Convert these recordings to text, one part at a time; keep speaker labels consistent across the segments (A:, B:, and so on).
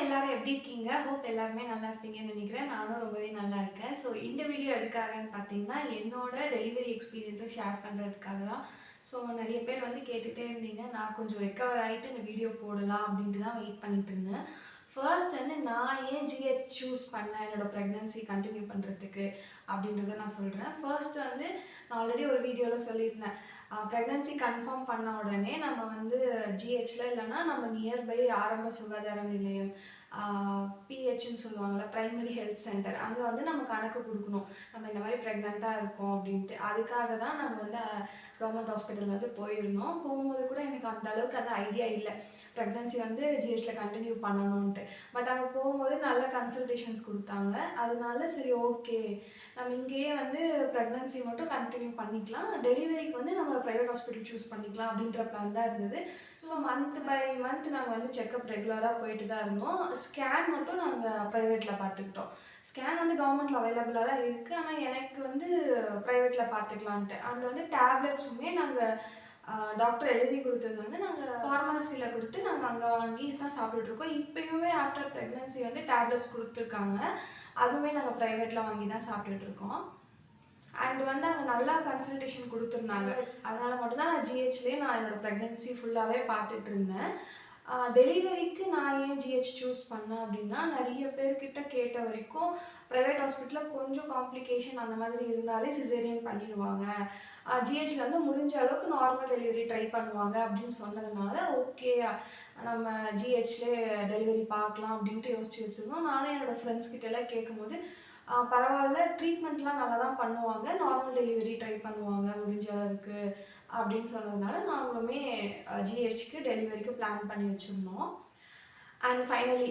A: எல்லாரும் எப்படி இருக்கீங்க? ஹோப் எல்லாருமே நல்லா இருப்பீங்கன்னு நினைக்கிறேன். நானும் ரொம்பவே நல்லா இருக்கேன். ஸோ இந்த வீடியோ எதுக்காகன்னு பார்த்தீங்கன்னா, என்னோட டெலிவரி எக்ஸ்பீரியன்ஸை ஷேர் பண்ணுறதுக்காக தான். ஸோ நிறைய பேர் வந்து கேட்டுகிட்டே இருந்தீங்க. நான் கொஞ்சம் ரெக்கவர் ஆகிட்டு இந்த வீடியோ போடலாம் அப்படின்ட்டு தான் வெயிட் பண்ணிட்டு இருந்தேன். ஃபர்ஸ்ட் வந்து நான் ஏன் ஜிஹெச் சூஸ் பண்ணேன் என்னோட ப்ரெக்னன்சி கண்டினியூ பண்ணுறதுக்கு அப்படின்றத நான் சொல்கிறேன். ஃபர்ஸ்ட் வந்து நான் ஆல்ரெடி ஒரு வீடியோவில் சொல்லியிருந்தேன். ப்ரெக்னன்சி கன்ஃபார்ம் பண்ண உடனே நம்ம வந்து ஜிஹெச்சில் இல்லைன்னா நம்ம நியர்பை ஆரம்ப சுகாதார நிலையம் பிஹெச்ன்னு சொல்லுவாங்கள்ல, ப்ரைமரி ஹெல்த் சென்டர், அங்கே வந்து நம்ம கணக்கு கொடுக்கணும். நம்ம இந்த மாதிரி ப்ரெக்னெண்ட்டாக இருக்கோம் அப்படின்ட்டு. அதுக்காக தான் நாங்கள் வந்து கவர்மெண்ட் ஹாஸ்பிட்டல் வந்து போயிருந்தோம். போகும்போது கூட எனக்கு அந்த அளவுக்கு அந்த ஐடியா இல்லை ப்ரெக்னன்சி வந்து ஜிஹெச்சில் கண்டினியூ பண்ணணுன்ட்டு. பட் அங்கே போகும்போது நல்ல கன்சல்டேஷன்ஸ் கொடுத்தாங்க. அதனால சரி ஓகே, நம்ம இங்கேயே வந்து ப்ரெக்னன்சி மட்டும் கண்டினியூ பண்ணிக்கலாம், டெலிவரிக்கு வந்து நம்ம ப்ரைவேட் ஹாஸ்பிட்டல் சூஸ் பண்ணிக்கலாம் அப்படின்ற பிளான் தான் இருந்தது. ஸோ மந்த் பை மந்த் நாங்கள் வந்து செக்கப் ரெகுலராக போயிட்டு தான் இருந்தோம். ஸ்கேன் மட்டும் நாங்கள் ப்ரைவேட்டில் பார்த்துக்கிட்டோம். ஸ்கேன் வந்து கவர்மெண்ட்டில் அவைலபிளாக தான் இருக்குது. ஆனால் எனக்கு வந்து ப்ரைவேட்டில் பார்த்துக்கலான்ட்டு. அங்கே வந்து டேப்லெட்ஸுமே நாங்கள் டாக்டர் எழுதி கொடுத்தது வந்து நாங்கள் ஃபார்மசியில் கொடுத்து நாங்கள் அங்கே வாங்கி தான் சாப்பிட்டுட்ருக்கோம். இப்போயுமே ஆஃப்டர் ப்ரெக்னன்சி வந்து டேப்லெட்ஸ் கொடுத்துருக்காங்க. அதுவுமே நாங்கள் ப்ரைவேட்டில் வாங்கி தான் சாப்பிட்டுட்ருக்கோம். அண்ட் வந்து அங்கே நல்லா கன்சல்டேஷன் கொடுத்துருந்தாங்க. அதனால் மட்டும்தான் நான் ஜிஹெச்லேயே நான் என்னோடய ப்ரெக்னன்சி ஃபுல்லாகவே பார்த்துட்டு இருந்தேன். டெலிவரிக்கு நான் ஏன் ஜிஹெச் சூஸ் பண்ணேன் அப்படின்னா, நிறைய பேர்கிட்ட கேட்ட வரைக்கும் ப்ரைவேட் ஹாஸ்பிட்டலில் கொஞ்சம் காம்ப்ளிகேஷன் அந்த மாதிரி இருந்தாலே சிசேரியன் பண்ணிடுவாங்க, ஜிஹெச்சில் வந்து முடிஞ்ச அளவுக்கு நார்மல் டெலிவரி ட்ரை பண்ணுவாங்க அப்படின்னு சொன்னதுனால ஓகே நம்ம ஜிஹெச்லேயே டெலிவரி பார்க்கலாம் அப்படின்ட்டு யோசிச்சு வச்சுருந்தோம். நானும் என்னோடய ஃப்ரெண்ட்ஸ் கிட்டலாம் கேட்கும்போது பரவாயில்ல, ட்ரீட்மெண்ட்லாம் நல்லா தான் பண்ணுவாங்க, நார்மல் டெலிவரி ட்ரை பண்ணுவாங்க முடிஞ்ச அளவுக்கு அப்படின்னு சொன்னதுனால நாங்களுமே ஜிஹெச்க்கு டெலிவரிக்கு பிளான் பண்ணி வச்சுருந்தோம். அண்ட் ஃபைனலி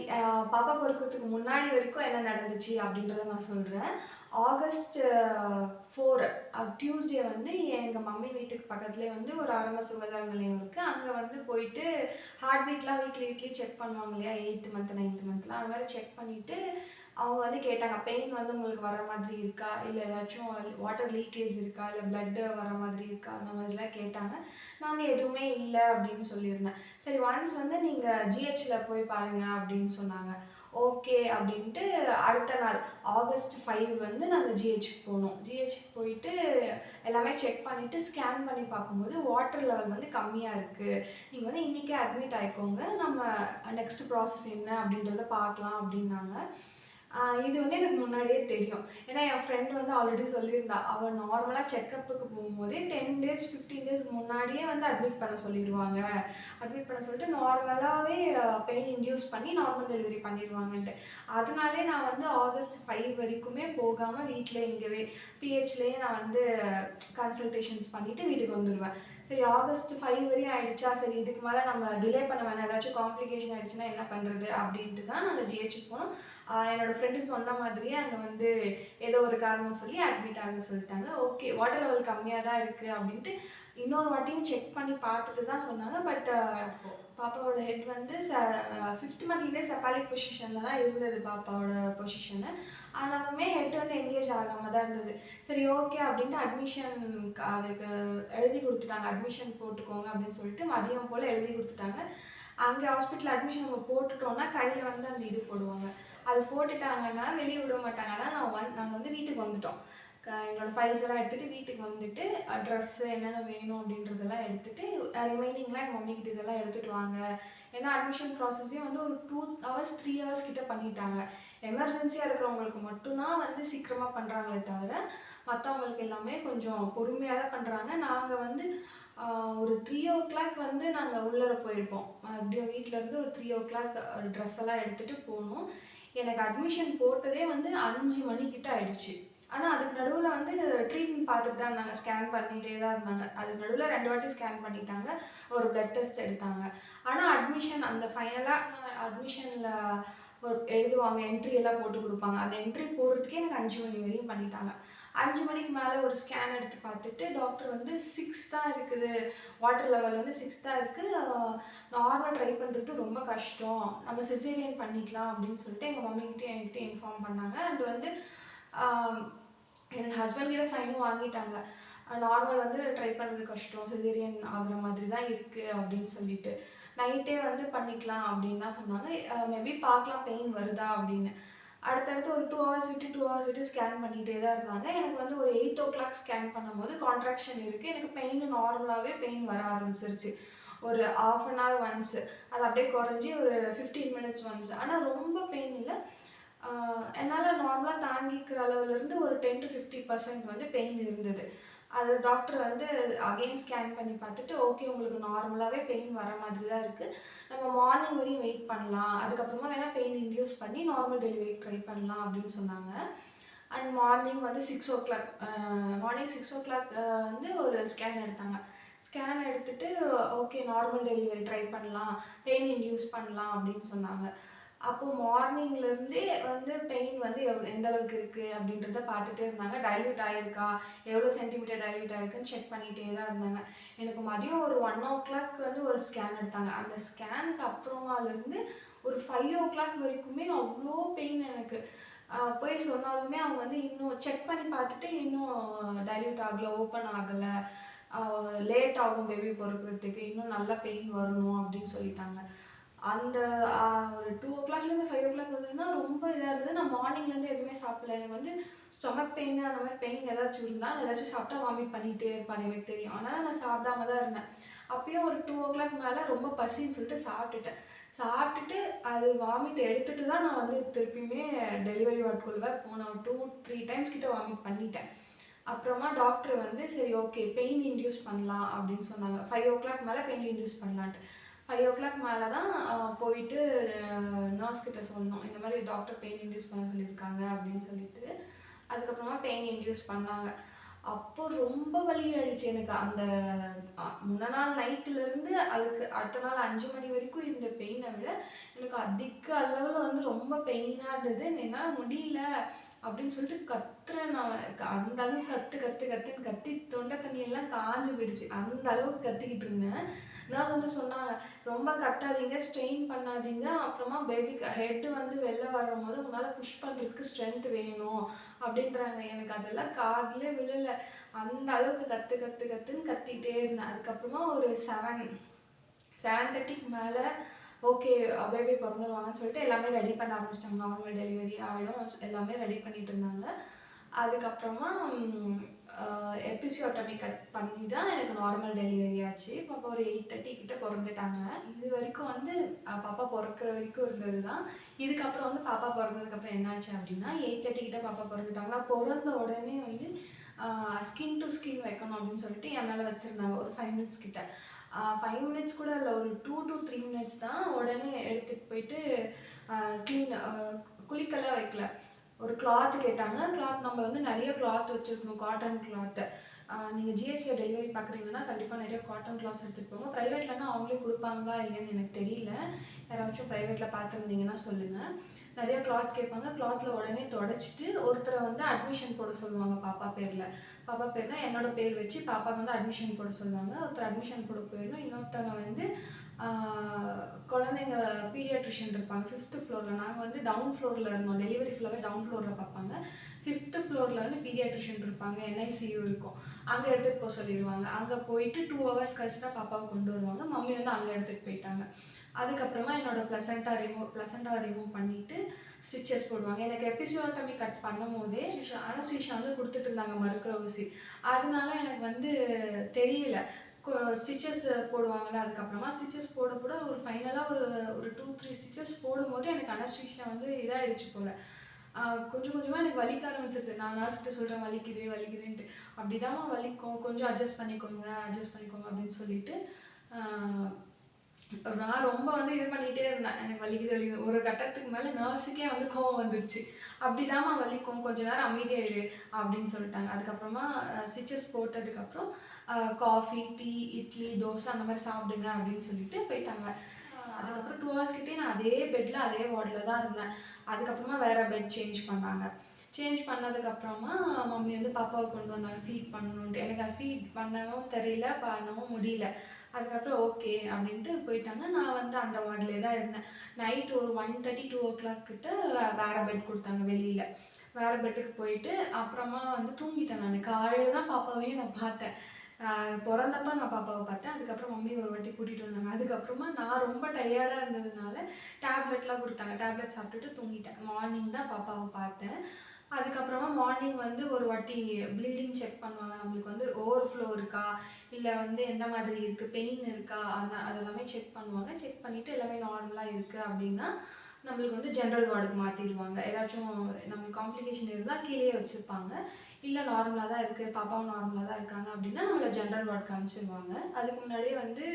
A: பாப்பா பிறக்கிறதுக்கு முன்னாடி வரைக்கும் என்ன நடந்துச்சு அப்படின்றத நான் சொல்கிறேன். ஆகஸ்ட் 4 டியூஸ்டே வந்து எங்கள் மம்மி வீட்டுக்கு பக்கத்துலேயே வந்து ஒரு ஆரம்ப சுகாதார நிலையம் இருக்குது. அங்கே வந்து போயிட்டு ஹார்ட் பீட்லாம் வீக்லி செக் பண்ணுவாங்க இல்லையா, 8th மந்த் 9th மந்த்லாம் அந்த மாதிரி செக் பண்ணிவிட்டு அவங்க வந்து கேட்டாங்க, பெயின் வந்து உங்களுக்கு வர மாதிரி இருக்கா, இல்லை ஏதாச்சும் வாட்டர் லீக்கேஜ் இருக்கா, இல்லை பிளட்டு வர மாதிரி இருக்கா, அந்த மாதிரிலாம் கேட்டாங்க. நான் எதுவுமே இல்லை அப்படின்னு சொல்லியிருந்தேன். சரி ஒன்ஸ் வந்து நீங்கள் ஜிஹெச்சில் போய் பாருங்கள் அப்படின்னு சொன்னாங்க. ஓகே அப்படின்ட்டு அடுத்த நாள் ஆகஸ்ட் 5 வந்து நாங்கள் ஜிஹெச்சுக்கு போனோம். ஜிஹெச்சுக்கு போயிட்டு எல்லாமே செக் பண்ணிவிட்டு ஸ்கேன் பண்ணி பார்க்கும்போது வாட்டர் லெவல் வந்து கம்மியாக இருக்குது, நீங்கள் வந்து இன்றைக்கே அட்மிட் ஆகிக்கோங்க, நம்ம நெக்ஸ்ட் ப்ராசஸ் என்ன அப்படின்றத பார்க்கலாம் அப்படின்னாங்க. இது வந்து எனக்கு முன்னாடியே தெரியும். ஏன்னா என் ஃப்ரெண்ட் வந்து ஆல்ரெடி சொல்லியிருந்தா, அவள் நார்மலாக செக்கப்புக்கு போகும்போதே 10 days 15 டேஸ்க்கு முன்னாடியே வந்து அட்மிட் பண்ண சொல்லிடுவாங்க. அட்மிட் பண்ண சொல்லிட்டு நார்மலாகவே பெயின் இன்டியூஸ் பண்ணி நார்மல் டெலிவரி பண்ணிடுவாங்கன்ட்டு. அதனாலே நான் வந்து ஆகஸ்ட் 5 வரைக்குமே போகாமல் வீட்டில் இங்கேவே பிஹெச்லேயே நான் வந்து கன்சல்டேஷன்ஸ் பண்ணிவிட்டு வீட்டுக்கு வந்துடுவேன். சரி ஆகஸ்ட் 5 வரையும் ஆயிடுச்சா, சரி இதுக்கு மேலே நம்ம டிலே பண்ண வேணாம், ஏதாச்சும் காம்ப்ளிகேஷன் ஆகிடுச்சுன்னா என்ன பண்ணுறது அப்படின்ட்டு தான் நாங்கள் ஜிஹெச்சுக்கு போனோம். என்னோடய ஃப்ரெண்டு சொன்ன மாதிரியே அங்கே வந்து ஏதோ ஒரு காரணம் சொல்லி அட்மிட் ஆக சொல்லிட்டாங்க. ஓகே வாட்டர் லெவல் கம்மியாக தான் இருக்குது அப்படின்ட்டு இன்னொரு வாட்டியும் செக் பண்ணி பார்த்துட்டு தான் சொன்னாங்க. பட் பாப்பாவோட ஹெட் வந்து 5th மந்த்லேருந்தே செப்பாலிக் பொசிஷனில் தான் இருந்தது பாப்பாவோட பொசிஷனு. ஆனாலுமே ஹெட் வந்து என்கேஜ் ஆகாமல் தான் இருந்தது. சரி ஓகே அப்படின்ட்டு அட்மிஷன் அதுக்கு எழுதி கொடுத்துட்டாங்க, அட்மிஷன் போட்டுக்கோங்க அப்படின்னு சொல்லிட்டு மதியம் போல் எழுதி கொடுத்துட்டாங்க. அங்கே ஹாஸ்பிட்டல் அட்மிஷன் நம்ம போட்டுட்டோன்னா கையில் வந்து அந்த இது போடுவாங்க, அது போட்டுட்டாங்கன்னா வெளியே விட மாட்டாங்க. அதனால் நாங்கள் வந்து வீட்டுக்கு வந்துட்டோம். எங்களோட ஃபைல்ஸ் எல்லாம் எடுத்துகிட்டு வீட்டுக்கு வந்துட்டு ட்ரெஸ்ஸு என்னென்ன வேணும் அப்படின்றதெல்லாம் எடுத்துகிட்டு ரிமைனிங்லாம் எங்கள் மம்மிக்கிட்ட இதெல்லாம் எடுத்துகிட்டு வாங்க. ஏன்னா அட்மிஷன் ப்ராசஸையும் வந்து ஒரு 2 hours 3 hours கிட்ட பண்ணிட்டாங்க. எமர்ஜென்சியாக இருக்கிறவங்களுக்கு மட்டும்தான் வந்து சீக்கிரமாக பண்ணுறாங்களே தவிர மற்றவங்களுக்கு எல்லாமே கொஞ்சம் பொறுமையாக தான் பண்ணுறாங்க. நாங்கள் வந்து ஒரு 3 o'clock வந்து நாங்கள் உள்ளர போயிருப்போம். அப்படியே வீட்டிலேருந்து ஒரு 3 o'clock ட்ரெஸ் எல்லாம் எடுத்துகிட்டு போனோம். எனக்கு அட்மிஷன் போட்டதே வந்து 5 மணிக்கிட்ட ஆயிடுச்சு. ஆனால் அதுக்கு நடுவில் வந்து ட்ரீட்மெண்ட் பார்த்துட்டு தான் இருந்தாங்க, ஸ்கேன் பண்ணிகிட்டே தான் இருந்தாங்க. அதுக்கு நடுவில் 2 வாட்டி ஸ்கேன் பண்ணிட்டாங்க, ஒரு பிளட் டெஸ்ட் எடுத்தாங்க. ஆனால் அட்மிஷன் அந்த ஃபைனலாக அட்மிஷனில் ஒரு எழுதுவாங்க, என்ட்ரி எல்லாம் போட்டு கொடுப்பாங்க. அந்த என்ட்ரி போடுறதுக்கே எனக்கு 5 மணி வரையும் பண்ணிட்டாங்க. 5 மணிக்கு மேலே ஒரு ஸ்கேன் எடுத்து பார்த்துட்டு டாக்டர் வந்து 6 தான் இருக்குது, வாட்டர் லெவல் வந்து 6 தான் இருக்குது, நார்மல் ட்ரை பண்ணுறது ரொம்ப கஷ்டம், நம்ம சிசேரியன் பண்ணிக்கலாம் அப்படின்னு சொல்லிட்டு எங்கள் மம்மிக்கிட்டே என்கிட்ட இன்ஃபார்ம் பண்ணாங்க. அண்ட் வந்து என் ஹஸ்பண்ட் கிட்ட சைனும் வாங்கிட்டாங்க, நார்மல் வந்து ட்ரை பண்ணுறது கஷ்டம், சிசேரியன் ஆகுற மாதிரி தான் இருக்குது அப்படின்னு சொல்லிட்டு. நைட்டே வந்து பண்ணிக்கலாம் அப்படின்னு தான் சொன்னாங்க. மேபி பார்க்கலாம் பெயின் வருதா அப்படின்னு. அடுத்தடுத்து ஒரு 2 ஹவர்ஸ் விட்டு 2 ஹவர்ஸ் விட்டு ஸ்கேன் பண்ணிகிட்டே தான் இருந்தாங்க. எனக்கு வந்து ஒரு 8:00 ஸ்கேன் பண்ணும்போது கான்ட்ராக்ஷன் இருக்குது. எனக்கு பெயின் நார்மலாகவே பெயின் வர ஆரம்பிச்சிருச்சு. ஒரு 1/2 அன் ஹவர் ஒன்ஸ். அது அப்படியே குறைஞ்சி ஒரு 15 மினிட்ஸ் ஒன்ஸ். ஆனால் ரொம்ப பெயின் இல்லை. என்னால் நார்மலாக தாங்கிக்கிற அளவுலேருந்து ஒரு 10 to 50% வந்து பெயின் இருந்தது. அது டாக்டர் வந்து அகைன் ஸ்கேன் பண்ணி பார்த்துட்டு, ஓகே உங்களுக்கு நார்மலாகவே பெயின் வர மாதிரி தான் இருக்குது. நம்ம மார்னிங் வரையும் வெயிட் பண்ணலாம். அதுக்கப்புறமா வேணால் பெயின் இன்டியூஸ் பண்ணி நார்மல் டெலிவரி ட்ரை பண்ணலாம் அப்படின்னு சொன்னாங்க. அண்ட் மார்னிங் வந்து 6:00 மார்னிங் 6:00 வந்து ஒரு ஸ்கேன் எடுத்தாங்க. ஸ்கேன் எடுத்துட்டு ஓகே நார்மல் டெலிவரி ட்ரை பண்ணலாம், பெயின் இன்டியூஸ் பண்ணலாம் அப்படின்னு சொன்னாங்க. அப்போ மார்னிங்லேருந்தே வந்து பெயின் வந்து எந்த அளவுக்கு இருக்குது அப்படின்றத பார்த்துட்டே இருந்தாங்க. டைல்யூட் ஆகிருக்கா, எவ்வளோ சென்டிமீட்டர் டைல்யூட் ஆகிருக்குன்னு செக் பண்ணிகிட்டே தான் இருந்தாங்க. எனக்கு மதியம் ஒரு 1:00 வந்து ஒரு ஸ்கேன் எடுத்தாங்க. அந்த ஸ்கேனுக்கு அப்புறமாலேருந்து ஒரு 5:00 வரைக்குமே அவ்வளோ பெயின் எனக்கு. போய் சொன்னாலுமே அவங்க வந்து இன்னும் செக் பண்ணி பார்த்துட்டு இன்னும் டைல்யூட் ஆகலை, ஓப்பன் ஆகலை, லேட் ஆகும் பேபி பொறுக்கிறதுக்கு, இன்னும் நல்லா பெயின் வரணும் அப்படின்னு சொல்லிட்டாங்க. அந்த ஒரு 2:00லேருந்து 5:00 வந்ததுன்னா ரொம்ப இதாக இருந்தது. நான் மார்னிங்லேருந்து எதுவுமே சாப்பிடல. எனக்கு வந்து ஸ்டொமக் பெயின் அந்த மாதிரி பெயின் ஏதாச்சும் இருந்தால் நான் ஏதாச்சும் சாப்பிட்டா வாமிட் பண்ணிகிட்டே இருப்பேன், எனக்கு தெரியும். அதனால் நான் சாப்பிடாம தான் இருந்தேன். அப்பயும் ஒரு 2:00 மேலே ரொம்ப பசின்னு சொல்லிட்டு சாப்பிட்டுட்டு அது வாமிட் எடுத்துட்டு தான் நான் வந்து திருப்பியுமே டெலிவரி வார்டுக்குள்ளே போனேன். 2-3 டைம்ஸ் கிட்ட வாமிட் பண்ணிட்டேன். அப்புறமா டாக்டர் வந்து சரி ஓகே பெயின் இன்டியூஸ் பண்ணலாம் அப்படின்னு சொன்னாங்க. 5:00 மேலே பெயின் இன்டியூஸ் பண்ணலான்ட்டு. 5:00 மேலே தான் போயிட்டு நர்ஸ் கிட்ட சொன்னோம். இந்த மாதிரி டாக்டர் பெயின் இன்டியூஸ் பண்ண சொல்லியிருக்காங்க அப்படின்னு சொல்லிட்டு. அதுக்கப்புறமா பெயின் இன்டியூஸ் பண்ணாங்க. அப்போ ரொம்ப வலி ஆயிடுச்சு எனக்கு. அந்த முன்ன நாள் நைட்டுலேருந்து அதுக்கு அடுத்த நாள் 5 மணி வரைக்கும் இருந்த பெயினை விட எனக்கு அதிக அளவில் வந்து ரொம்ப பெயினாக இருந்தது. என்னால் முடியல அப்படின்னு சொல்லிட்டு கத்துறேன். நான் அந்த அளவுக்கு கத்துன்னு கத்தி தொண்டை தண்ணியெல்லாம் காஞ்சு போயிடுச்சு. அந்த அளவுக்கு கத்திக்கிட்டு இருந்தேன். நர்ஸ் வந்து சொன்னாங்க, ரொம்ப கத்தாதீங்க, ஸ்ட்ரெயின் பண்ணாதீங்க, அப்புறமா பேபிக்கு ஹெட்டு வந்து வெளில வரும்போது உங்களால் புஷ் பண்ணுறதுக்கு ஸ்ட்ரென்த் வேணும் அப்படின்றாங்க. எனக்கு அதெல்லாம் காதிலே விழலை. அந்த அளவுக்கு கத்துன்னு கத்திக்கிட்டே இருந்தேன். அதுக்கப்புறமா ஒரு 7:30க்கு மேலே ஓகே பேபி பிறந்துருவாங்கன்னு சொல்லிட்டு எல்லாமே ரெடி பண்ண ஆரம்பிச்சிட்டாங்க. நார்மல் டெலிவரி ஆகிடும் எல்லாமே ரெடி பண்ணிட்டு இருந்தாங்க. அதுக்கப்புறமா எபிசியோட்டமி கட் பண்ணி தான் எனக்கு நார்மல் டெலிவரி ஆச்சு. பாப்பா ஒரு 8:30 கிட்ட பிறந்துட்டாங்க. இது வரைக்கும் வந்து பாப்பா பிறக்கிற வரைக்கும் இருந்தது தான். இதுக்கப்புறம் வந்து பாப்பா பிறந்ததுக்கப்புறம் என்னாச்சு அப்படின்னா 8:30 கிட்ட பாப்பா பிறந்துட்டாங்களா. பிறந்த உடனே வந்து ஸ்கின் டு ஸ்கின் வைக்கணும் அப்படின்னு சொல்லிட்டு என் மேலே வச்சுருந்தாங்க ஒரு 5 மினிட்ஸ் கிட்ட. 5 மினிட்ஸ் கூட இல்லை, ஒரு 2 to 3 மினிட்ஸ் தான். உடனே எடுத்துகிட்டு போயிட்டு குளிக்கெல்லாம் வைக்கல. ஒரு கிளாத் கேட்டாங்க. கிளாத் நம்ம வந்து நிறைய கிளாத் வச்சுருக்கணும், காட்டன் கிளாத்து. நீங்கள் ஜிஹெச்சில் டெலிவரி பார்க்குறீங்கன்னா கண்டிப்பாக நிறைய காட்டன் கிளாத்ஸ் எடுத்துகிட்டு போங்க. ப்ரைவேட்லன்னா அவங்களே கொடுப்பாங்களா இல்லைன்னு எனக்கு தெரியல. யாராச்சும் ப்ரைவேட்டில் பார்த்துருந்தீங்கன்னா சொல்லுங்கள். நிறைய கிளாத் கேட்பாங்க. கிளாத்தில் உடனே தொடச்சிட்டு ஒருத்தரை வந்து அட்மிஷன் போட சொல்லுவாங்க பாப்பா பேரில். பாப்பா பேர்னா என்னோட பேர் வச்சு பாப்பாவுக்கு வந்து அட்மிஷன் போட சொல்லுவாங்க. ஒருத்தர் அட்மிஷன் போட போயிடணும். இன்னொருத்தவங்க வந்து குழந்தைங்க பீடியாட்ரிஷியன் இருப்பாங்க 5th ஃப்ளோரில். நாங்கள் வந்து டவுன் ஃப்ளோரில் இருந்தோம். டெலிவரி ஃபுல்லாகவே டவுன் ஃப்ளோரில் பார்ப்பாங்க. 5th ஃப்ளோரில் வந்து பீடியாட்ரிஷியன் இருப்பாங்க, NICU இருக்கும். அங்கே எடுத்துகிட்டு போக சொல்லிடுவாங்க. அங்கே போயிட்டு 2 ஹவர்ஸ் கழிச்சு தான் பாப்பாவை கொண்டு வருவாங்க. மம்மி வந்து அங்கே எடுத்துகிட்டு போயிட்டாங்க. அதுக்கப்புறமா என்னோட ப்ளசண்டா ரிமூவ் பண்ணிவிட்டு ஸ்டிச்சஸ் போடுவாங்க. எனக்கு எபிசியோட்டமி கட் பண்ணும் போதே அனஸ்தீசியா வந்து கொடுத்துட்டு இருந்தாங்க, மறுக்கிற ஊசி. அதனால எனக்கு வந்து தெரியல. ஸ்டிச்சஸ் போடுவாங்கள்ல. அதுக்கப்புறமா ஸ்டிச்சஸ் போட ஒரு ஃபைனலாக ஒரு 2-3 ஸ்டிச்சஸ் போடும்போது எனக்கு அனஸ்தீசியா வந்து இதாகிடுச்சு போல். கொஞ்சம் கொஞ்சமாக எனக்கு வலிக்க ஆரம்பிச்சிருது. நான் நர்ஸ்கிட்ட சொல்கிறேன் வலிக்குதுன்ட்டு. அப்படிதாம்மா வலிக்கும், கொஞ்சம் அட்ஜஸ்ட் பண்ணிக்கோங்க அப்படின்னு சொல்லிட்டு நான் ரொம்ப வந்து இது பண்ணிகிட்டே இருந்தேன். எனக்கு வலிக்குது. ஒரு கட்டத்துக்கு மேலே நர்ஸுக்கே வந்து கோவம் வந்துருச்சு. அப்படிதாம்மா வலிக்கும், கொஞ்ச நேரம் அமைதியாயிரு அப்படின்னு சொல்லிட்டாங்க. அதுக்கப்புறமா ஸ்டிச்சஸ் போட்டதுக்கப்புறம் காஃபி, டீ, இட்லி, தோசை அந்த மாதிரி சாப்பிடுங்க அப்படின்னு சொல்லிட்டு போயிட்டாங்க. அதுக்கப்புறம் 2 ஹவர்ஸ் கிட்டே நான் அதே பெட்டில் அதே வார்டில் தான் இருந்தேன். அதுக்கப்புறமா வேறு பெட் சேஞ்ச் பண்ணாங்க. சேஞ்ச் பண்ணதுக்கப்புறமா மம்மி வந்து பாப்பாவை கொண்டு வந்தாங்க ஃபீட் பண்ணணுன்ட்டு. எனக்கு அது ஃபீட் பண்ணவும் தெரியல, பண்ணவும் முடியல. அதுக்கப்புறம் ஓகே அப்படின்ட்டு போயிட்டாங்க. நான் வந்து அந்த வார்டிலே தான் இருந்தேன். நைட் ஒரு 1:30-2:00 கிட்ட வேறு பெட் கொடுத்தாங்க வெளியில். வேறு பெட்டுக்கு போயிட்டு அப்புறமா வந்து தூங்கிட்டேன் நான். காலையில் தான் பாப்பாவையும் நான் பார்த்தேன். பொறந்தப்ப நான் பாப்பாவ பார்த்தேன். அதுக்கப்புறம் மம்மி ஒரு வாட்டி கூட்டிட்டு வந்தாங்க. அதுக்கப்புறமா நான் ரொம்ப டயர்டா இருந்ததுனால டேப்லெட்லாம் குடுத்தாங்க. டேப்லெட் சாப்பிட்டுட்டு தூங்கிட்டேன். மார்னிங் தான் பாப்பாவ பார்த்தேன். அதுக்கப்புறமா மார்னிங் வந்து ஒரு வாட்டி ப்ளீடிங் செக் பண்ணுவாங்க. நம்மளுக்கு வந்து ஓவர்ஃப்ளோ இருக்கா? இல்ல வந்து எந்த மாதிரி இருக்கு? பெயின் இருக்கா? அதெல்லாமே செக் பண்ணுவாங்க. செக் பண்ணிட்டு எல்லாமே நார்மலா இருக்கு அப்டின்னா, நம்மளுக்கு வந்து ஜெனரல் வார்டுக்கு மாத்திருவாங்க. ஏதாச்சும் நம்மளுக்கு காம்ப்ளிகேஷன் இருந்தா கீழயே வச்சிருப்பாங்க. இல்ல நார்மலா தான் இருக்கு, பாப்பாவும் நார்மலா தான் இருக்காங்க அப்டின்னா, நம்மள ஜெனரல் வார்டுக்கு அனுப்பிச்சிருவாங்க. அதுக்கு முன்னாடியே வந்து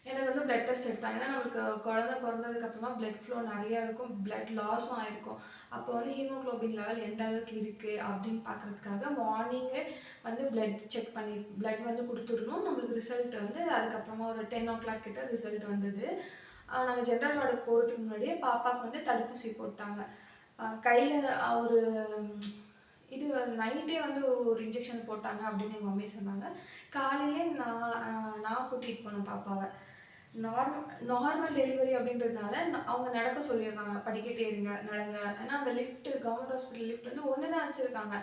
A: எனக்கு வந்து பிளட் டெஸ்ட் எடுத்தாங்க. ஏன்னா நமக்கு குழந்தை பொறந்ததுக்கு அப்புறமா பிளட் ஃப்ளோ நெறைய இருக்கும். பிளட் லாஸும் ஆயிருக்கும். அப்போ வந்து ஹீமோகுளோபின் லெவல் எந்த அளவுக்கு இருக்கு அப்படின்னு பார்க்கறதுக்காக மார்னிங்கே வந்து பிளட் செக் பண்ணி பிளட் வந்து குடுத்துடணும். நம்மளுக்கு ரிசல்ட் வந்து அதுக்கப்புறமா ஒரு 10:00 கிட்ட ரிசல்ட் வந்தது. நாங்க ஜெனரல் வார்டுக்கு போறதுக்கு முன்னாடியே பாப்பாக்கு வந்து தடுப்பூசி போட்டாங்க. கையில ஒரு இது நைட்டே வந்து ஒரு இன்ஜெக்ஷன் போட்டாங்க அப்படின்னு எங்க மம்மி சொன்னாங்க. காலையிலே நான் கூட்டிட்டு போனேன் பாப்பாவ. நார்மல் டெலிவரி அப்படின்றதுனால அவங்க நடக்க சொல்லிடுறாங்க. படிக்கட்டு ஏறுங்க, நடங்க. ஏன்னா அந்த லிஃப்ட் கவர்மெண்ட் ஹாஸ்பிட்டல் லிஃப்ட் வந்து ஒண்ணு தான் வச்சிருக்காங்க.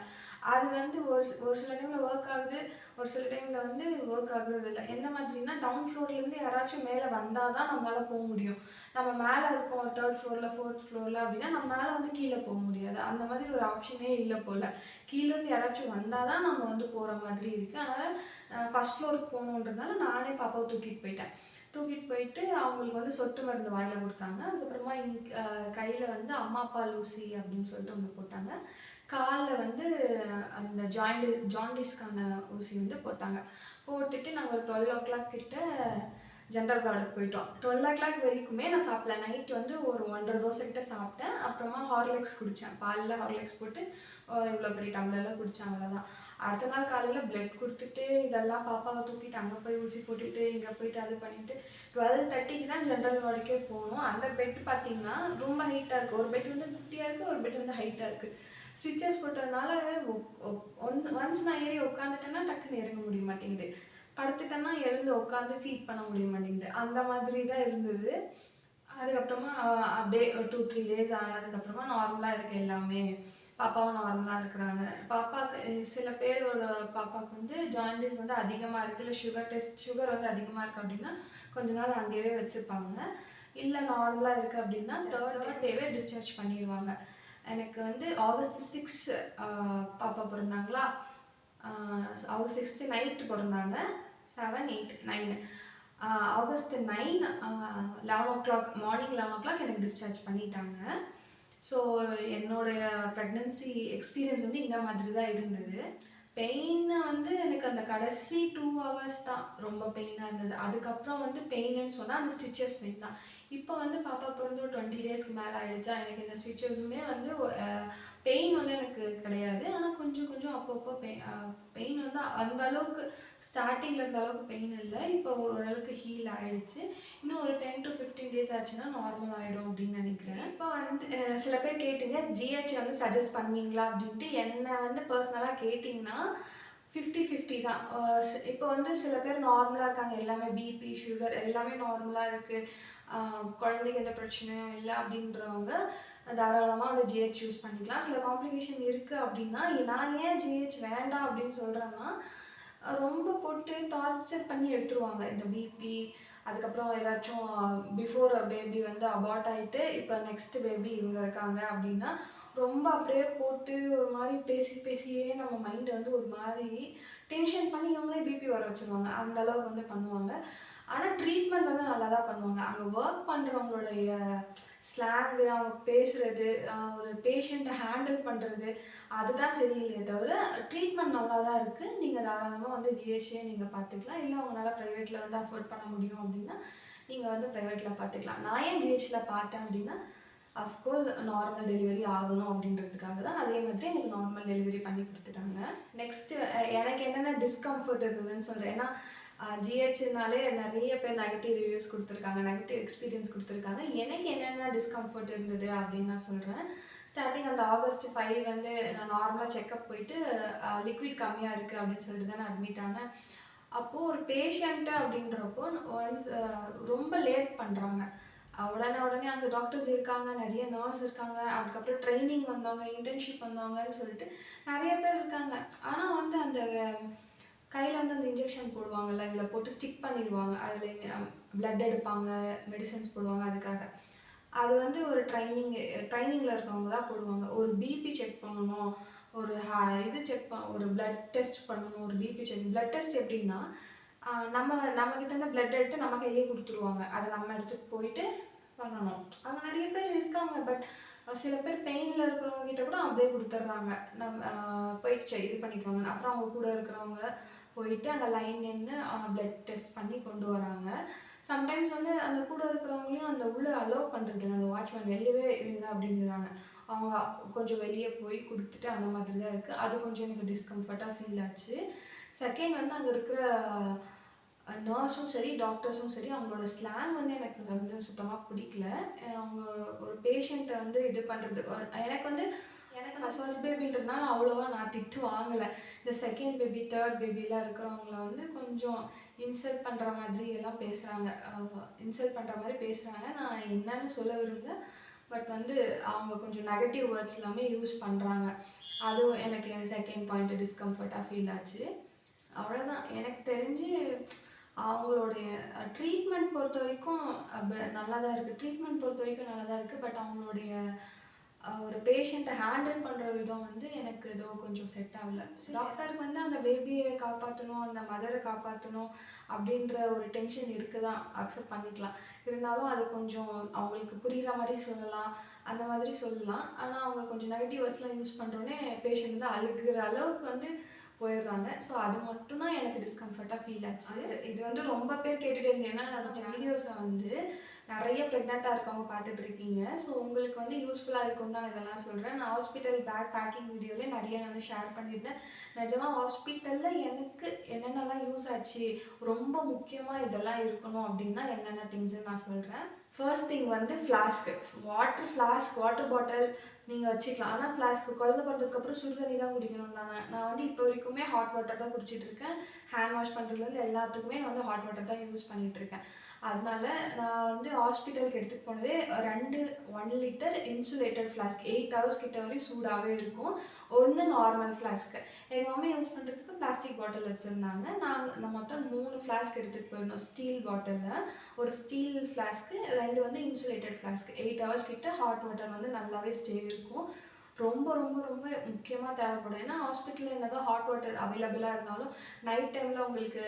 A: அது வந்து ஒரு சில டைம்ல வொர்க் ஆகுது. ஒரு சில டைம்ல வந்து வொர்க் ஆகுறது இல்ல. எந்த மாதிரின்னா டவுன் ஃப்ளோர்ல இருந்து யாராச்சும் மேல வந்தா தான் நம்மளால போ முடியும். நம்ம மேல இருக்கோம் ஒரு 3rd ஃப்ளோர்ல, 4th ஃப்ளோர்ல அப்படின்னா நம்மளால வந்து கீழ போ முடியாது. அந்த மாதிரி ஒரு ஆப்ஷனே இல்ல போல. கீழ இருந்து யாராச்சும் வந்தா தான் நம்ம வந்து போற மாதிரி இருக்கு. அதனால 1st ஃப்ளோருக்கு போகணுன்றதுனால நானே பாப்பாவ தூக்கிட்டு போயிட்டேன். தூக்கிட்டு போயிட்டு அவங்களுக்கு வந்து சொட்டு மருந்து வாயில குடுத்தாங்க. அதுக்கப்புறமா கையில வந்து அம்மா பால் ஊசி அப்படின்னு சொல்லிட்டு ஒண்ணு போட்டாங்க. கால்ல வந்து அந்த ஜாண்டிஸ்க்கான ஊசி வந்து போட்டாங்க. போட்டுட்டு நாங்க ஒரு 12:00 கிட்ட ஜெனரல் வார்டுக்கு போயிட்டோம். 12:00 வரைக்குமே நான் சாப்பிடல. நைட் வந்து ஒரு 1½ தோசை கிட்ட சாப்பிட்டேன். அப்புறமா ஹார்லிக்ஸ் குடிச்சேன். பால்ல ஹார்லிக்ஸ் போட்டு இவ்வளோ பெரிய டம்ளர்ல குடிச்சேன் அவ்வளோதான். அடுத்த நாள் காலையில பிளட் குடுத்துட்டு, இதெல்லாம் பாப்பாவ தூக்கிட்டு அங்க போய் ஊசி போட்டுட்டு, இங்க போயிட்டு அது பண்ணிட்டு 12:30க்கு தான் ஜெனரல் வார்டுக்கே போனோம். அந்த பெட் பார்த்தீங்கன்னா, ரொம்ப ஹைட்டா இருக்கு. ஒரு பெட் வந்து குட்டியா இருக்கு. ஒரு பெட் வந்து ஹைட்டா இருக்கு. ஸ்டிச்சஸ் போட்டதுனால ஒன்ஸ் நான் ஏறி உட்காந்துட்டேன்னா டக்குன்னு இறங்க முடிய மாட்டேங்குது. படுத்துட்டேன்னா எழுந்து உட்காந்து ஃபீட் பண்ண முடிய மாட்டேங்குது. அந்த மாதிரி தான் இருந்தது. அதுக்கப்புறமா அப்படியே ஒரு 2, 3 டேஸ் ஆனதுக்கப்புறமா நார்மலா இருக்கு எல்லாமே. பாப்பாவும் நார்மலா இருக்கிறாங்க. பாப்பாக்கு சில பேரோட பாப்பாக்கு வந்து ஜாண்டிஸ் வந்து அதிகமா இருக்கு. இல்ல சுகர் வந்து அதிகமா இருக்கு அப்படின்னா, கொஞ்ச நாள் அங்கேயே வச்சிருப்பாங்க. இல்ல நார்மலா இருக்கு அப்படின்னா, 3rd டேவே டிஸ்சார்ஜ் பண்ணிருவாங்க. எனக்கு வந்து ஆகஸ்ட் 6 பாப்பா பொறந்தாங்களா, ஆகஸ்ட் 6 நைட் பொறந்தாங்க. 7, 8, 9 ஆகஸ்ட் 9 11:00 மார்னிங் 11:00 எனக்கு டிஸ்சார்ஜ் பண்ணிட்டாங்க. ஸோ என்னோடைய ப்ரெக்னன்சி எக்ஸ்பீரியன்ஸ் வந்து இந்த மாதிரி தான் இருந்தது. பெயின் வந்து எனக்கு அந்த கடைசி 2 ஹவர்ஸ் தான் ரொம்ப பெயினா இருந்தது. அதுக்கப்புறம் வந்து பெயின்னு சொன்னா அந்த ஸ்டிச்சஸ் பெயின் தான். இப்போ வந்து பாப்பா பொறந்து ஒரு 20 டேஸ்க்கு மேல ஆயிடுச்சா, எனக்கு இந்த ஸ்டிச்சஸுமே வந்து பெயின் வந்து எனக்கு கிடையாது. ஆனா கொஞ்சம் கொஞ்சம் அப்பப்போ பெயின் வந்து அந்த அளவுக்கு ஸ்டார்ட்டிங்ல இருந்த அளவுக்கு பெயின் இல்ல. இப்போ ஓரளவுக்கு ஹீல் ஆயிடுச்சு. இன்னும் ஒரு 10 to 15 டேஸ் ஆச்சுன்னா நார்மல் ஆயிடும் அப்படின்னு நினைக்கிறேன். இப்போ வந்து சில பேர் கேட்டீங்க ஜிஹெச் வந்து சஜெஸ்ட் பண்ணுவீங்களா அப்படின்ட்டு. என்ன வந்து பர்சனலா கேட்டிங்கன்னா 50-50 தான். இப்போ வந்து சில பேர் நார்மலா இருக்காங்க. எல்லாமே பிபி, சுகர் எல்லாமே நார்மலா இருக்கு. குழந்தைக்கு எந்த பிரச்சனையும் இல்ல அப்படின்றவங்க தாராளமா வந்து ஜிஹெச் சூஸ் பண்ணிக்கலாம். சில காம்ப்ளிகேஷன் இருக்கு அப்படின்னா, நான் ஏன் ஜிஹெச் வேண்டாம் அப்படின்னு சொல்றேன்னா, ரொம்ப போட்டு டார்ச்சர் பண்ணி எடுத்துருவாங்க. இந்த பிபி, அதுக்கப்புறம் ஏதாச்சும் பிஃபோர் பேபி வந்து அபார்ட் ஆயிட்டு, இப்போ நெக்ஸ்ட் பேபி இவங்க இருக்காங்க அப்படின்னா, ரொம்ப அப்படியே போட்டு ஒரு மாரி பேசி பேசியே நம்ம மைண்ட் வந்து ஒரு மாரி டென்ஷன் பண்ணி இவங்களே பிபி வர வச்சுருவாங்க. அந்த அளவுக்கு வந்து பண்ணுவாங்க. ஆனா ட்ரீட்மெண்ட் வந்து நல்லா தான் பண்ணுவாங்க. அங்க வொர்க் பண்றவங்களுடைய ஸ்லாங்கு, அவங்க பேசுறது, ஒரு பேஷண்ட்ட ஹேண்டில் பண்றது, அதுதான் சரியில்லையே தவிர, ட்ரீட்மெண்ட் நல்லா தான் இருக்கு. நீங்க தாராளமா வந்து ஜிஹெச்லயே நீங்க பார்த்துக்கலாம். இல்ல உங்களால பிரைவேட்ல வந்து அஃபோர்ட் பண்ண முடியும் அப்படின்னா, நீங்க வந்து பிரைவேட்ல பார்த்துக்கலாம். நான் ஏன் ஜிஹெச்ல பார்த்தேன் அப்படின்னா, அஃப்கோர்ஸ் நார்மல் டெலிவரி ஆகணும் அப்படின்றதுக்காக தான். அதே மாதிரி எனக்கு நார்மல் டெலிவரி பண்ணி குடுத்துட்டாங்க. நெக்ஸ்ட்டு எனக்கு என்னென்ன டிஸ்கம்ஃபர்ட் இருந்ததுன்னு சொல்றேன். ஏன்னா ஜிஹெச்னாலே நிறைய பேர் நெகட்டிவ் ரிவ்யூஸ் குடுத்துருக்காங்க. நெகட்டிவ் எக்ஸ்பீரியன்ஸ் குடுத்துருக்காங்க. எனக்கு என்னென்ன டிஸ்கம்ஃபர்ட் இருந்தது அப்படின்னு நான் சொல்றேன். ஸ்டார்டிங் அந்த ஆகஸ்ட் 5 வந்து நான் நார்மலா செக்கப் போயிட்டு லிக்விட் கம்மியா இருக்கு அப்படின்னு சொல்லிட்டு தான் நான் அட்மிட் ஆனேன். அப்போ ஒரு பேஷண்ட் அப்படின்றப்போ ஒன்ஸ் ரொம்ப லேட் பண்றாங்க. உடனே அங்க டாக்டர்ஸ் இருக்காங்க, நிறைய நர்ஸ் இருக்காங்க, அதுக்கப்புறம் ட்ரெய்னிங் வந்தவங்க, இன்டர்ன்ஷிப் வந்தவங்கன்னு சொல்லிட்டு நிறைய பேர் இருக்காங்க. ஆனா வந்து அந்த கையில் வந்து அந்த இன்ஜெக்ஷன் போடுவாங்கல்ல, இதில் போட்டு ஸ்டிக் பண்ணிடுவாங்க. அதில் பிளட் எடுப்பாங்க, மெடிசன்ஸ் போடுவாங்க அதுக்காக. அது வந்து ஒரு ட்ரைனிங்கில் இருக்கிறவங்க தான் போடுவாங்க. ஒரு பிபி செக் பண்ணணும், ஒரு இது ஒரு பிளட் டெஸ்ட் பண்ணணும், ஒரு பிபி செக். பிளட் டெஸ்ட் எப்படின்னா, நம்மக்கிட்ட இருந்து பிளட் எடுத்து நம்ம கையிலேயே கொடுத்துருவாங்க. அதை நம்ம எடுத்துகிட்டு போயிட்டு பண்ணணும். அங்கே நிறைய பேர் இருக்காங்க. பட் சில பேர் பெயினில் இருக்கிறவங்க கிட்ட கூட அப்படியே கொடுத்துட்றாங்க. போயிட்டு இது பண்ணிக்குவாங்க. அப்புறம் அவங்க கூட இருக்கிறவங்க போயிட்டு அங்கே லைன் நின்று பிளட் டெஸ்ட் பண்ணி கொண்டு வராங்க. சம்டைம்ஸ் வந்து அந்த கூட இருக்கிறவங்களையும் அந்த உள்ளே அலோவ் பண்ணுறதில்ல. அந்த வாட்ச்மேன் வெளியவே இருங்க அப்படிங்கிறாங்க. அவங்க கொஞ்சம் வெளியே போய் கொடுத்துட்டு அந்த மாதிரி தான் இருக்குது. அது கொஞ்சம் எனக்கு டிஸ்கம்ஃபர்ட்டாக ஃபீல் ஆச்சு. செகண்ட் வந்து அங்கே இருக்கிற நர்ஸும் சரி, டாக்டர்ஸும் சரி, அவங்களோட ஸ்லாங் வந்து எனக்கு வந்து சுத்தமாக பிடிக்கல. அவங்க ஒரு பேஷண்ட்டை வந்து இது பண்ணுறது, எனக்கு ஃபர்ஸ்ட் பேபின்றதுனால அவ்வளோவா நான் திட்டு வாங்கலை. இந்த செகண்ட் பேபி, தேர்ட் பேபிலாம் இருக்கிறவங்கள வந்து கொஞ்சம் இன்சல்ட் பண்ணுற மாதிரி எல்லாம் பேசுகிறாங்க. நான் என்னன்னு சொல்ல விரும்பல. பட் வந்து அவங்க கொஞ்சம் நெகட்டிவ் வேர்ட்ஸ் எல்லாமே யூஸ் பண்ணுறாங்க. அதுவும் எனக்கு செகண்ட் பாயிண்ட் டிஸ்கம்ஃபர்ட்டாக ஃபீல் ஆச்சு. அவ்வளோதான். எனக்கு தெரிஞ்சு அவங்களுடைய ட்ரீட்மெண்ட் பொறுத்த வரைக்கும் நல்லா தான் இருக்குது. பட் அவங்களுடைய ஒரு பேஷண்ட்டை ஹேண்டில் பண்ணுற விதம் வந்து எனக்கு ஏதோ கொஞ்சம் செட் ஆகல. டாக்டருக்கு வந்து அந்த பேபியை காப்பாற்றணும், அந்த மதரை காப்பாற்றணும் அப்படின்ற ஒரு டென்ஷன் இருக்குதான், அக்செப்ட் பண்ணிக்கலாம். இருந்தாலும் அது கொஞ்சம் அவங்களுக்கு புரிகிற மாதிரி சொல்லலாம், அந்த மாதிரி சொல்லலாம். ஆனால் அவங்க கொஞ்சம் நெகட்டிவ் வேர்ட்ஸ்லாம் யூஸ் பண்ணுறோன்னே பேஷண்ட் வந்து அழுகிற அளவுக்கு வந்து போயிடுறாங்க. ஸோ அது மட்டும்தான் எனக்கு டிஸ்கம்ஃபர்ட்டாக ஃபீல் ஆச்சு. இது வந்து ரொம்ப பேர் கேட்டுகிட்டே இருந்தீங்கன்னா, என்னோட வீடியோஸை வந்து நிறைய ப்ரெக்னெண்ட்டாக இருக்கவங்க பார்த்துட்ருக்கீங்க. ஸோ உங்களுக்கு வந்து யூஸ்ஃபுல்லாக இருக்கும் தான் இதெல்லாம் சொல்கிறேன். நான் ஹாஸ்பிட்டல் பேக்கிங் வீடியோவில் நிறைய வந்து ஷேர் பண்ணியிருந்தேன். நிஜமாக ஹாஸ்பிட்டலில் எனக்கு என்னென்னலாம் யூஸ் ஆச்சு, ரொம்ப முக்கியமாக இதெல்லாம் இருக்கணும் அப்படின்னா என்னென்ன திங்ஸ்ன்னு நான் சொல்கிறேன். ஃபர்ஸ்ட் திங் வந்து ஃப்ளாஸ்க்கு. வாட்டர் பாட்டில் நீங்கள் வச்சுக்கலாம். ஆனால் ஃப்ளாஸ்க்கு குழந்தை பிறந்ததுக்கப்புறம் சுடு தண்ணி தான் குடிக்கணும். நான் வந்து இப்போ வரைக்குமே ஹாட் வாட்டர் தான் குடிச்சிட்ருக்கேன். ஹேண்ட் வாஷ் பண்ணுறதுலேருந்து எல்லாத்துக்குமே நான் வந்து ஹாட் வாட்டர் தான் யூஸ் பண்ணிகிட்ருக்கேன். அதனால நான் வந்து ஹாஸ்பிட்டலுக்கு எடுத்துகிட்டு போனதே 1 லிட்டர் இன்சுலேட்டட் ஃப்ளாஸ்க். 8 ஹவர்ஸ் கிட்ட வரையும் சூடாகவே இருக்கும். 1 நார்மல் ஃப்ளாஸ்க்கு. எங்கள் அம்மா யூஸ் பண்ணுறதுக்கு பிளாஸ்டிக் பாட்டில் வச்சுருந்தாங்க. நான் மொத்தம் 3 ஃப்ளாஸ்க் எடுத்துகிட்டு போயிருந்தோம். ஸ்டீல் பாட்டிலில் ஒரு ஸ்டீல் ஃப்ளாஸ்க்கு, 2 வந்து இன்சுலேட்டட் ஃப்ளாஸ்க்கு. 8 ஹவர்ஸ் கிட்ட ஹாட் வாட்டர் வந்து நல்லாவே ஸ்டே இருக்கும். ரொம்ப ரொம்ப ரொம்ப முக்கியமாக தேவைப்படும். ஏன்னா ஹாஸ்பிட்டலில் என்னதான் ஹாட் வாட்டர் அவைலபிளாக இருந்தாலும் நைட் டைமில் உங்களுக்கு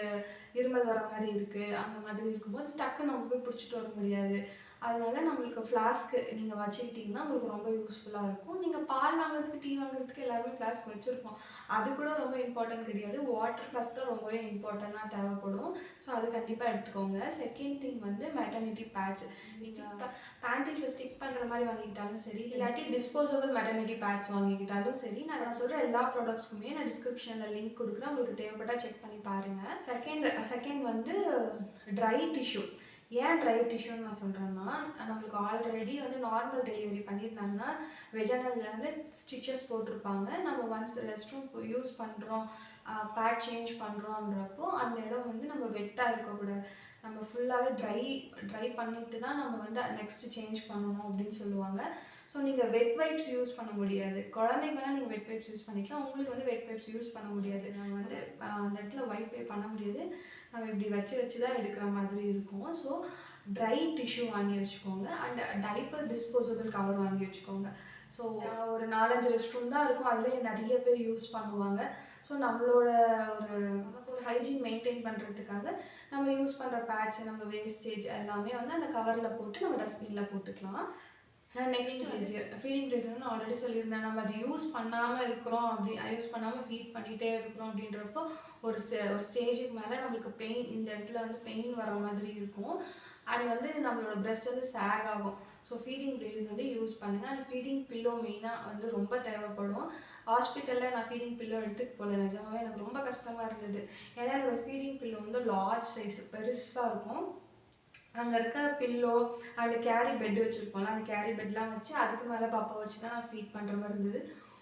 A: இருமல் வர மாதிரி இருக்குது, அந்த மாதிரி இருக்கும்போது டக்குன்னு நம்ம போய் பிடிச்சிட்டு வர முடியாது. அதனால நம்மளுக்கு ஃப்ளாஸ்க்கு நீங்கள் வச்சுக்கிட்டிங்கன்னா உங்களுக்கு ரொம்ப யூஸ்ஃபுல்லாக இருக்கும். நீங்கள் பால் வாங்குறதுக்கு, டீ வாங்குறதுக்கு எல்லாருமே ஃப்ளாஸ்க் வச்சுருப்போம். அது கூட ரொம்ப இம்பார்ட்டன்ட் கிடையாது. வாட்டர் ஃப்ளாஸ்க் தான் ரொம்பவே இம்பார்ட்டண்ட்டாக தேவைப்படும். ஸோ அது கண்டிப்பாக எடுத்துக்கோங்க. செகண்ட் திங் வந்து மெட்டர்னிட்டி பேட்ச். நீங்கள் பேண்டேஜில் ஸ்டிக் பண்ணுற மாதிரி வாங்கிக்கிட்டாலும் சரி, இல்லாட்டி டிஸ்போசபிள் மெட்டர்னிட்டி பேட்ச் வாங்கிக்கிட்டாலும் சரி, நான் சொல்கிற எல்லா ப்ராடக்ட்ஸ்க்குமே நான் டிஸ்கிரிப்ஷனில் லிங்க் கொடுக்குறேன். உங்களுக்கு தேவைப்பட்டால் செக் பண்ணி பாருங்கள். செகண்ட் வந்து ட்ரை டிஷ்யூ. ஏன் ட்ரை டிஷ்யூன்னு நான் சொல்கிறேன்னா, நம்மளுக்கு ஆல்ரெடி வந்து நார்மல் டெலிவரி பண்ணியிருந்தாங்கன்னா வெஜனல்லேருந்து ஸ்டிச்சஸ் போட்டிருப்பாங்க. நம்ம ஒன்ஸ் ரெஸ்ட் ரூம் யூஸ் பண்ணுறோம், பேட் சேஞ்ச் பண்ணுறோன்றப்போ அந்த இடம் வந்து நம்ம வெட்டாக இருக்கக்கூடாது. நம்ம ஃபுல்லாகவே ட்ரை பண்ணிட்டு தான் நம்ம வந்து நெக்ஸ்ட்டு சேஞ்ச் பண்ணணும் அப்படின்னு சொல்லுவாங்க. ஸோ நீங்கள் வெட் வைப்ஸ் யூஸ் பண்ண முடியாது. குழந்தைக்கு வேணால் நீங்கள் வெட் வைப்ஸ் யூஸ் பண்ணிக்கலாம். உங்களுக்கு வந்து வெட் வைப்ஸ் யூஸ் பண்ண முடியாது. நாங்கள் வந்து அந்த இடத்துல வைஃபை பண்ண முடியாது. நம்ம இப்படி வச்சு தான் எடுக்கிற மாதிரி இருக்கும். ஸோ ட்ரை டிஷ்யூ வாங்கி வச்சுக்கோங்க. அண்ட் டைப்பர் டிஸ்போசபிள் கவர் வாங்கி வச்சுக்கோங்க. ஸோ ஒரு 4-5 ரெஸ்ட் ரூம் தான் இருக்கும். அதிலே நிறைய பேர் யூஸ் பண்ணுவாங்க. ஸோ நம்மளோட ஒரு ஹைஜீன் மெயின்டைன் பண்ணுறதுக்காக நம்ம யூஸ் பண்ணுற பேட்ச், நம்ம வேஸ்டேஜ் எல்லாமே வந்து அந்த கவரில் போட்டு நம்ம டஸ்ட்பினில் போட்டுக்கலாம். நெக்ஸ்ட் ஃபீடிங் ப்ரெஷர்னு நான் ஆல்ரெடி சொல்லியிருந்தேன். நம்ம அது யூஸ் பண்ணாமல் ஃபீட் பண்ணிகிட்டே இருக்கிறோம் அப்படின்றப்போ ஒரு ஸ்டேஜுக்கு மேலே நம்மளுக்கு இந்த இடத்துல வந்து பெயின் வர மாதிரி இருக்கும். அண்ட் வந்து நம்மளோட பிரெஸ்ட் வந்து சேக் ஆகும். ஸோ ஃபீடிங் ப்ரெஷர்ஸ் வந்து யூஸ் பண்ணுங்கள். அண்ட் ஃபீடிங் பில்லோ மெயினாக வந்து ரொம்ப தேவைப்படும். ஹாஸ்பிட்டலில் நான் ஃபீடிங் பில்லோ எடுத்துகிட்டு போகல. நிஜமாவே எனக்கு ரொம்ப கஷ்டமாக இருந்தது. ஏன்னா என்னோடய ஃபீடிங் பில்லோ வந்து லார்ஜ் சைஸ், பெருசாக இருக்கும். அங்கே இருக்க பில்லோ அண்ட் கேரி பெட் வச்சுருப்போம்ல, அந்த கேரி பெட்லாம் வச்சு அதுக்கு மேலே பாப்பா வச்சு தான் நான் ஃபீட் பண்ணுற மாதிரி இருந்தது.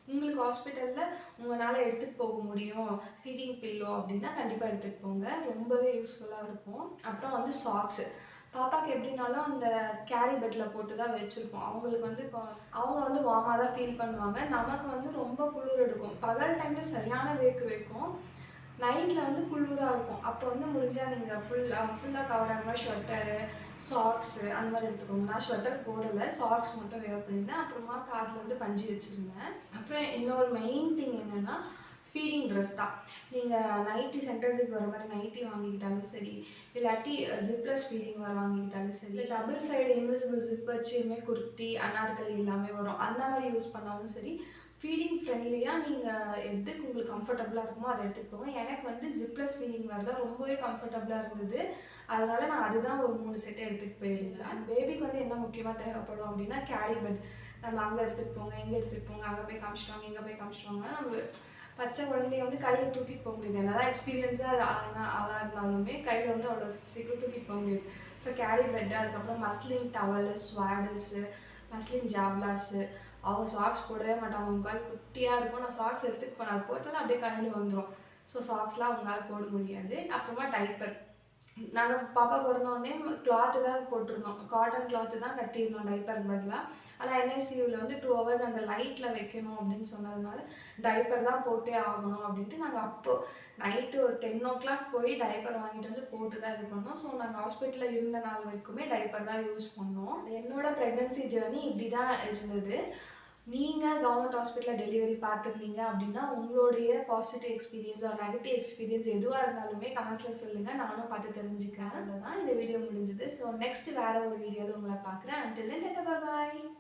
A: உங்களுக்கு ஹாஸ்பிட்டலில் உங்களால் எடுத்துகிட்டு போக முடியும் ஃபீடிங் பில்லோ அப்படின்னா கண்டிப்பாக எடுத்துகிட்டு போங்க. ரொம்பவே யூஸ்ஃபுல்லாக இருக்கும். அப்புறம் வந்து சாக்ஸு. பாப்பாவுக்கு எப்படின்னாலும் அந்த கேரி பெட்டில் போட்டு தான் வச்சுருப்போம். அவங்களுக்கு வந்து அவங்க வந்து வார்மாக தான் ஃபீல் பண்ணுவாங்க. நமக்கு வந்து ரொம்ப குளிர் எடுக்கும். பகல் டைமில் சரியான வேர்க்கும். நைட்டில் வந்து குளிராக இருக்கும். அப்போ வந்து முடிஞ்சால் நீங்கள் ஃபுல்லாக கவர் ஆகிற மாதிரி ஸ்வெட்டரு, சாக்ஸு அந்த மாதிரி எடுத்துக்கோங்க. நான் ஸ்வெட்டர் போடலை, சாக்ஸ் மட்டும் வேர் பண்ணியிருந்தேன். அப்புறமா காதில் வந்து பஞ்சு வச்சுருந்தேன். அப்புறம் இன்னொரு மெயின் திங் என்னென்னா ஃபீடிங் ட்ரெஸ் தான். நீங்கள் நைட்டி சென்டர் ஜிப் வர மாதிரி நைட்டி வாங்கிக்கிட்டாலும் சரி, இல்லாட்டி ஜிப்லெஸ் ஃபீடிங் வர வாங்கிக்கிட்டாலும் சரி, இல்லை டபுள் சைடு இன்விசிபிள் ஜிப் வச்சுமே குர்த்தி, அனார்கலி எல்லாமே வரும். அந்த மாதிரி யூஸ் பண்ணாலும் சரி, ஃபீடிங் ஃப்ரெண்ட்லியாக நீங்கள் எதுக்கு உங்களுக்கு கம்ஃபர்டபுளாக இருக்குமோ அதை எடுத்துக்கோங்க. எனக்கு வந்து ஜிப்லெஸ் ஃபீடிங் வரது ரொம்பவே கம்ஃபர்டபுளாக இருந்தது. அதனால் நான் அதுதான் ஒரு 3 செட்டு எடுத்துகிட்டு போயிருந்தேன். அண்ட் பேபிக்கு வந்து என்ன முக்கியமாக தேவைப்படும் அப்படின்னா கேரி பெட். நம்ம அங்கே எடுத்துகிட்டு போங்க, எங்கே எடுத்துகிட்டு போங்க, அங்கே போய் காமிச்சிட்டாங்க, இங்கே போய் காமிச்சிட்டாங்க. நம்ம பச்சை குழந்தைய வந்து கையில் தூக்கிட்டு போக முடியாது. என்னதான் எக்ஸ்பீரியன்ஸாக ஆளாக இருந்தாலுமே கையில் வந்து அவ்வளோ சீக்கிரம் தூக்கிட்டு போக முடியாது. ஸோ கேரி பெட்டு, அதுக்கப்புறம் மஸ்லின் டவலு, ஸ்வாடல்ஸு, மஸ்லின் ஜாப்லாஸு. அவங்க சாக்ஸ் போடவே மாட்டாங்க. அவங்க கால் குட்டியாக இருக்கும். நான் சாக்ஸ் எடுத்துகிட்டு போனேன், அது போட்டாலும் அப்படியே கழண்டு வந்துடும். ஸோ சாக்ஸ்லாம் அவங்களால போட முடியாது. அப்புறமா டைப்பர். நாங்கள் பாப்பா பிறந்தோடனே கிளாத்து தான் போட்டிருந்தோம். காட்டன் கிளாத்து தான் கட்டியிருந்தோம் டைப்பருக்கு பதிலாக. ஆனால் என்ஐசியூவில் வந்து 2 ஹவர்ஸ் அந்த லைட்டில் வைக்கணும் அப்படின்னு சொன்னதுனால டைப்பர் தான் போட்டே ஆகணும் அப்படின்ட்டு நாங்கள் அப்போது நைட்டு ஒரு 10 o'clock போய் டைப்பர் வாங்கிட்டு வந்து போட்டு தான் இது பண்ணோம். ஸோ நாங்கள் ஹாஸ்பிட்டலில் இருந்த நாள் வரைக்குமே டைப்பர் தான் யூஸ் பண்ணோம். என்னோட ப்ரெக்னன்சி ஜேர்னி இப்படி தான் இருந்தது. நீங்கள் கவர்மெண்ட் ஹாஸ்பிட்டலில் டெலிவரி பார்த்துருந்தீங்க அப்படின்னா உங்களுடைய பாசிட்டிவ் எக்ஸ்பீரியன்ஸ் ஒரு நெகட்டிவ் எக்ஸ்பீரியன்ஸ் எதுவாக இருந்தாலுமே கமெண்ட்ஸில் சொல்லுங்கள். நானும் பார்த்து தெரிஞ்சுக்கிறேன். அவ்வளோதான் இந்த வீடியோ முடிஞ்சுது. ஸோ நெக்ஸ்ட் வேறு ஒரு வீடியோவில் உங்களை பார்க்குறேன். until then, bye bye.